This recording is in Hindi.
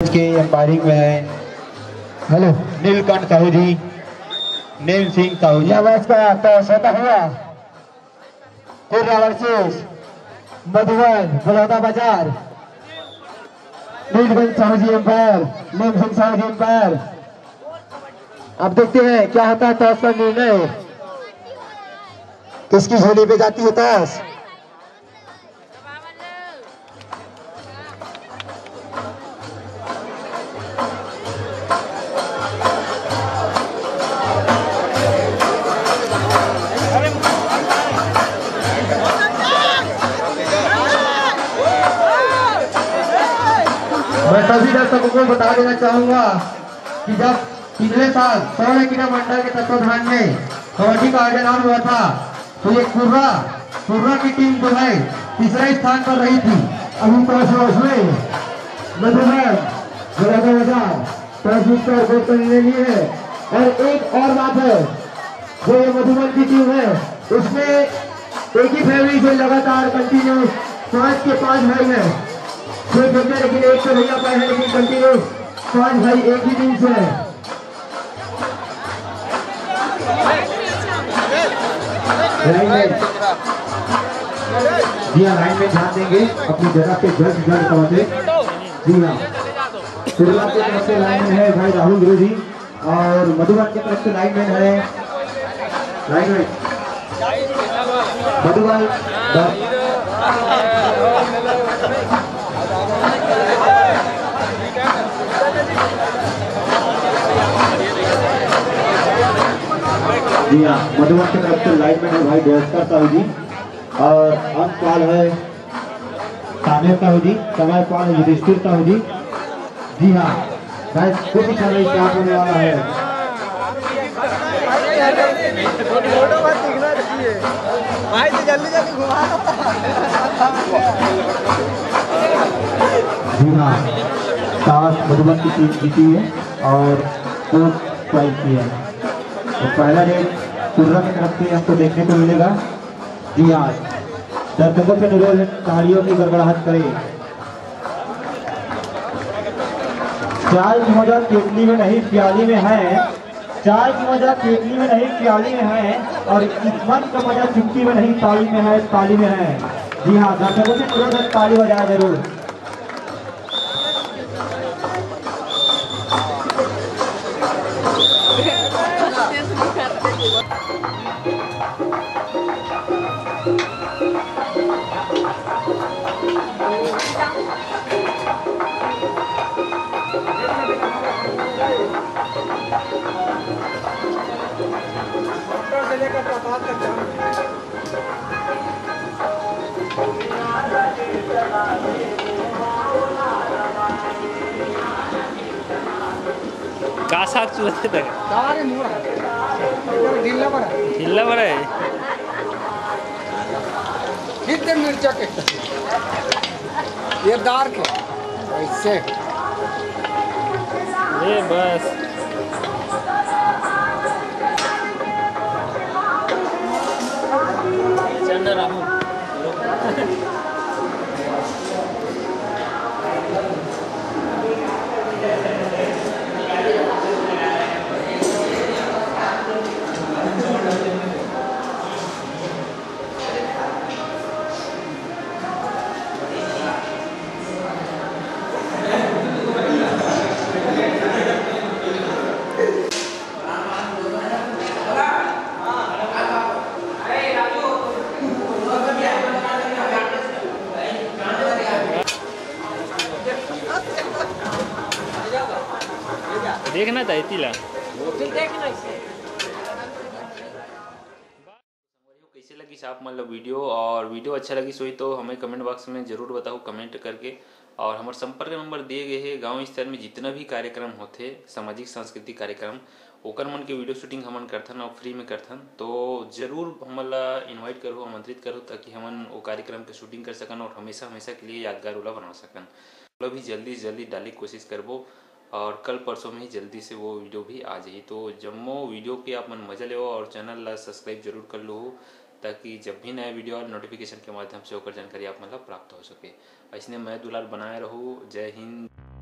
के एम्पायरिंग में है हेलो नीलकंठ साहू जी, नील सिंह साहू जी। मैच का टॉस होता हुआ वर्सेस मधुबन बलौदा बाजार। नीलकंठ साहू जी एम्पायर, नील सिंह साहू जी एम्पायर। अब देखते हैं क्या होता है टॉस का निर्णय, किसकी झोली पे जाती है टॉस। मैं सभी दर्शकों को बता देना चाहूंगा कि जब पिछले साल स्वर्ण क्रीड़ा मंडल के तत्वाधान में कबड्डी का आयोजन हुआ था तो ये कुर्रा की टीम जो है तीसरे स्थान पर रही थी। अभी टॉस में मधुबन बलौदा बाजार टॉस जीतकर वोट कर लिए है। और एक और बात है, जो ये मधुबन की टीम है उसमें एक ही फैमिली से लगातार कंटिन्यू 5 के 5 भाई है, लेकिन एक तो भैया पाए हैं, लेकिन कंटिन्यू 5 भाई एक ही टीम से है। जी हाँ, लाइन में ध्यान देंगे, अपनी जगह पे जल्द पहुंचे। जी हाँ, शुरुआत की तरफ से लाइन में है भाई राहुल गुरु जी, और मधुबन की तरफ से लाइन में है मधुबन जी हाँ, मधुबन की तरफ से लाइन में है भाई देवस्कर साहू जी, और अंकपाल है तानेर साहू जी, समयपाल है युधिष्ठिर साहू जी। जी हाँ, कुछ समय स्टार्ट होने वाला है। भाई तो जल्दी जल्दी घुमा। जी हाँ, टॉस मधुबन की टीम जीती है और कोच ट्राई किया है। तो पहला रेड कुर्रा की तरफ से आपको देखने को मिलेगा। जी हाँ, दर्शकों से अनुरोध है तालियों की गड़गड़ाहट करें। चाय की मजा केतली में नहीं प्याली में है, चाय की मजा केतली में नहीं प्याली में है, और किस्मत का मजा चुटकी में नहीं ताली में है, ताली में है। जी हाँ, दर्शकों से अनुरोध है ताली बजाए जरूर। का साग चुहते तक तारे मुड़ा ढीला बड़ा है कितने मिर्चा के ये दार के ऐसे ये बस चंद्र राहुल देखना था इतिला कैसे लगी साहब मतलब वीडियो, और वीडियो अच्छा लगी सोई तो हमें कमेंट बॉक्स में ज़रूर बताओ कमेंट करके। और हमारे संपर्क नंबर दिए गए हैं। गांव स्तर में जितना भी कार्यक्रम होते सामाजिक सांस्कृतिक कार्यक्रम ओकर मन के वीडियो शूटिंग हमन करथन और फ्री में करथन, तो जरूर हमला इनवाइट करो, आमंत्रित करो, ताकि हमन वो कार्यक्रम के शूटिंग कर सकन और हमेशा हमेशा के लिए यादगार वाला बना सकन। मतलब भी जल्दी से जल्दी डालने की कोशिश करबो, और कल परसों में ही जल्दी से वो वीडियो भी आ जाए। तो जम्मो वीडियो के आप मन मजा ले और चैनल ला सब्सक्राइब जरूर कर लो, ताकि जब भी नया वीडियो और नोटिफिकेशन के माध्यम से होकर जानकारी आप मतलब प्राप्त हो सके। ऐसने मैं दुलाल बनाए रहूँ। जय हिंद।